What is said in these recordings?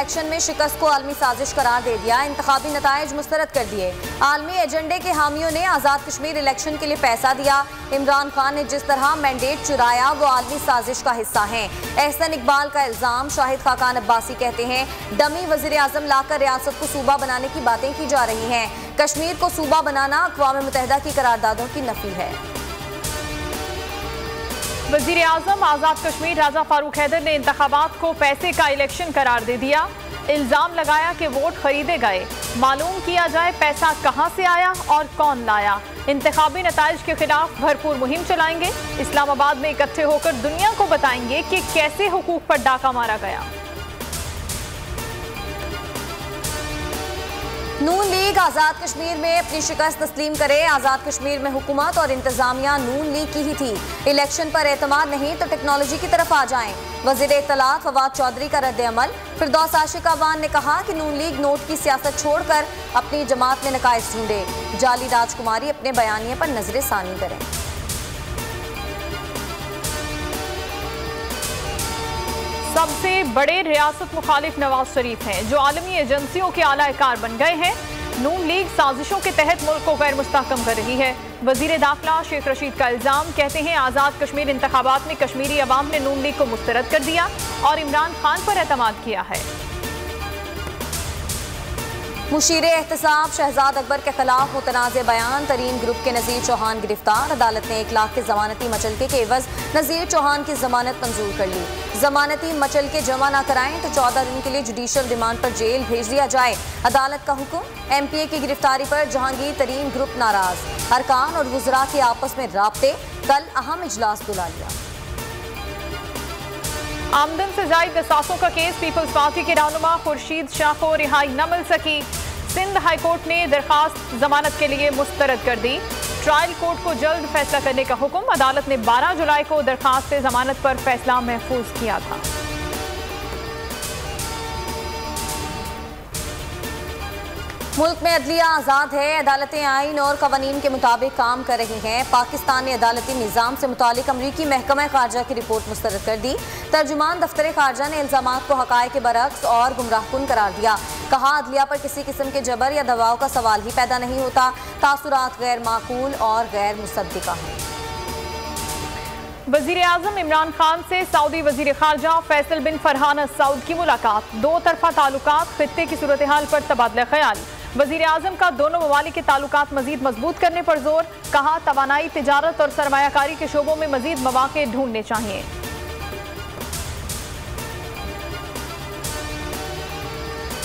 Election में शिकस्त को आलमी साजिश करार दे दिया, इंतखाबी नताइज मुस्तरद कर दिए। आलमी एजेंडे के हामियों ने आज़ाद कश्मीर इलेक्शन के लिए पैसा दिया। इमरान खान ने जिस तरह मैंडेट चुराया वो आलमी साजिश का हिस्सा है। एहसन इकबाल का इल्जाम। शाहिद खाकान अब्बासी कहते हैं डमी वज़ीर आज़म लाकर रियासत को सूबा बनाने की बातें की जा रही हैं। कश्मीर को सूबा बनाना अक़वाम मुत्तहिदा की करारदादों की नफी है। वज़ीर आज़म आज़ाद कश्मीर राजा फारूक हैदर ने इंतखाबात को पैसे का इलेक्शन करार दे दिया। इल्जाम लगाया कि वोट खरीदे गए, मालूम किया जाए पैसा कहां से आया और कौन लाया। इंतखाबी नताइज के खिलाफ भरपूर मुहिम चलाएंगे। इस्लामाबाद में इकट्ठे होकर दुनिया को बताएंगे कि कैसे हुकूक पर डाका मारा गया। नून लीग आज़ाद कश्मीर में अपनी शिकस्त तस्लीम करे। आज़ाद कश्मीर में हुकूमत और इंतजामिया नून लीग की ही थी। इलेक्शन पर एतमाद नहीं तो टेक्नोलॉजी की तरफ आ जाएं। वज़ीर इत्तलात फवाद चौधरी का रद्द अमल। फिरदौस आशिक अवान ने कहा कि नून लीग नोट की सियासत छोड़कर अपनी जमात में नकाइस ढूंढे। जाली राजकुमारी अपने बयानिए पर नजर सानी करें। सबसे बड़े रियासत मुखालिफ नवाज शरीफ हैं, जो आलमी एजेंसियों के आला-ए-कार बन गए हैं। नून लीग साजिशों के तहत मुल्क को गैर मुस्तहकम कर रही है। वजीर दाखिला शेख रशीद का इल्जाम। कहते हैं आज़ाद कश्मीर इंतखाबात में कश्मीरी अवाम ने नून लीग को मुस्तरद कर दिया और इमरान खान पर एतमाद किया है। मुशीर एहतसाब शहजाद अकबर के खिलाफ मुतनाज़ बयान। तरीन ग्रुप के नज़ीर चौहान गिरफ्तार। अदालत ने 1 लाख के जमानती मचलके के एवज नज़ीर चौहान की जमानत मंजूर कर ली। जमानती मचलके जमा न कराएं तो 14 दिन के लिए जुडिशल रिमांड पर जेल भेज दिया जाए। अदालत का हुक्म। MPA की गिरफ्तारी पर जहांगीर तरीन ग्रुप नाराज। अरकान और वुज़रा के आपस में राब्ते। कल अहम इजलास बुला लिया। आमदन से जायद असासों का केस। पीपल्स पार्टी के रहनुमा खुर्शीद शाह को रिहाई न मिल सकी। सिंध हाईकोर्ट ने दरखास्त जमानत के लिए मुस्तरद कर दी। ट्रायल कोर्ट को जल्द फैसला करने का हुक्म। अदालत ने 12 जुलाई को दरखास्त जमानत पर फैसला महफूज किया था। मुल्क में अदलिया आज़ाद है। अदालतें आइन और कवानीन के मुताबिक काम कर रही हैं। पाकिस्तान ने अदालती निज़ाम से मुतालिक अमरीकी महकमा खारजा की रिपोर्ट मुस्तरद कर दी। तर्जुमान दफ्तर खारजा ने इल्ज़ामात को हक़ाइक़ के बरअक्स और गुमराहकुन करार दिया। कहा अदलिया पर किसी किस्म के जबर या दबाव का सवाल ही पैदा नहीं होता। तासुरात गैर माकूल और गैर मुसद्दिका हैं। वज़ीर आज़म इमरान खान से सऊदी वज़ीर खारजा फैसल बिन फरहान अल सऊद की मुलाकात। 2 तरफ़ा ताल्लुकात, खित्ते की सूरत हाल पर तबादला ख्याल। वज़ीर आज़म का दोनों ममालिक के ताल्लुकात मज़ीद मजबूत करने पर जोर। कहा तवानाई, तिजारत और सरमायाकारी के शोबों में मज़ीद मौक़े ढूंढने चाहिए।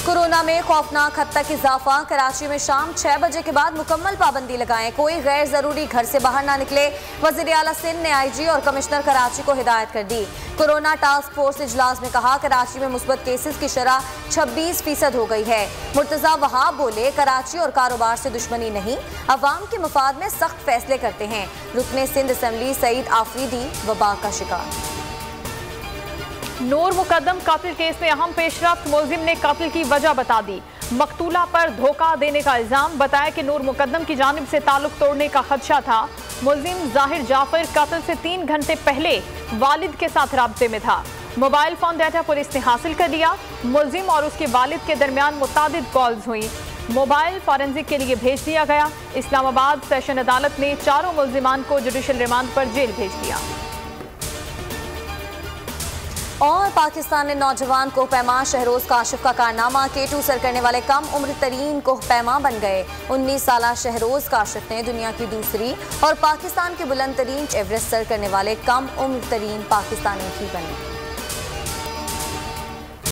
कोरोना में खौफनाक हद तक इजाफा। कराची में शाम 6 बजे के बाद मुकम्मल पाबंदी लगाएं। कोई गैर जरूरी घर से बाहर ना निकले। वज़ीर आला सिंध ने IG और कमिश्नर कराची को हिदायत कर दी। कोरोना टास्क फोर्स इजलास में कहा कराची में मुस्बत केसेस की शरह 26% हो गई है। मुर्तज़ा वहाब बोले कराची और कारोबार से दुश्मनी नहीं, अवाम के मफाद में सख्त फैसले करते हैं। रुकने सिंध असम्बली सईद आफरीदी वबा का शिकार। नूर मुकद्दम कातिल केस में अहम पेशरफ्त। मुलजिम ने कातिल की वजह बता दी। मकतूला पर धोखा देने का इल्जाम। बताया कि नूर मुकद्दम की जानिब से ताल्लुक तोड़ने का खदशा था। मुलजिम जाहिर जाफर कातिल से 3 घंटे पहले वालिद के साथ राब्ते में था। मोबाइल फोन डाटा पुलिस ने हासिल कर लिया। मुलजिम और उसके वालिद के दरमियान मुतादिद कॉल्स हुई। मोबाइल फॉरेंसिक के लिए भेज दिया गया। इस्लामाबाद सेशन अदालत ने 4 मुलजिमान को जुडिशल रिमांड पर जेल भेज दिया। और पाकिस्तान ने नौजवान कोहपैमा शहरोज काशिफ का कारनामा। K2 सर करने वाले कम उम्र तरीन कोहपैमा बन गए। 19 साला शहरोज काशिफ ने दुनिया की दूसरी और पाकिस्तान के बुलंद तरीन एवरेस्ट सर करने वाले कम उम्र तरीन पाकिस्तानी भी बने।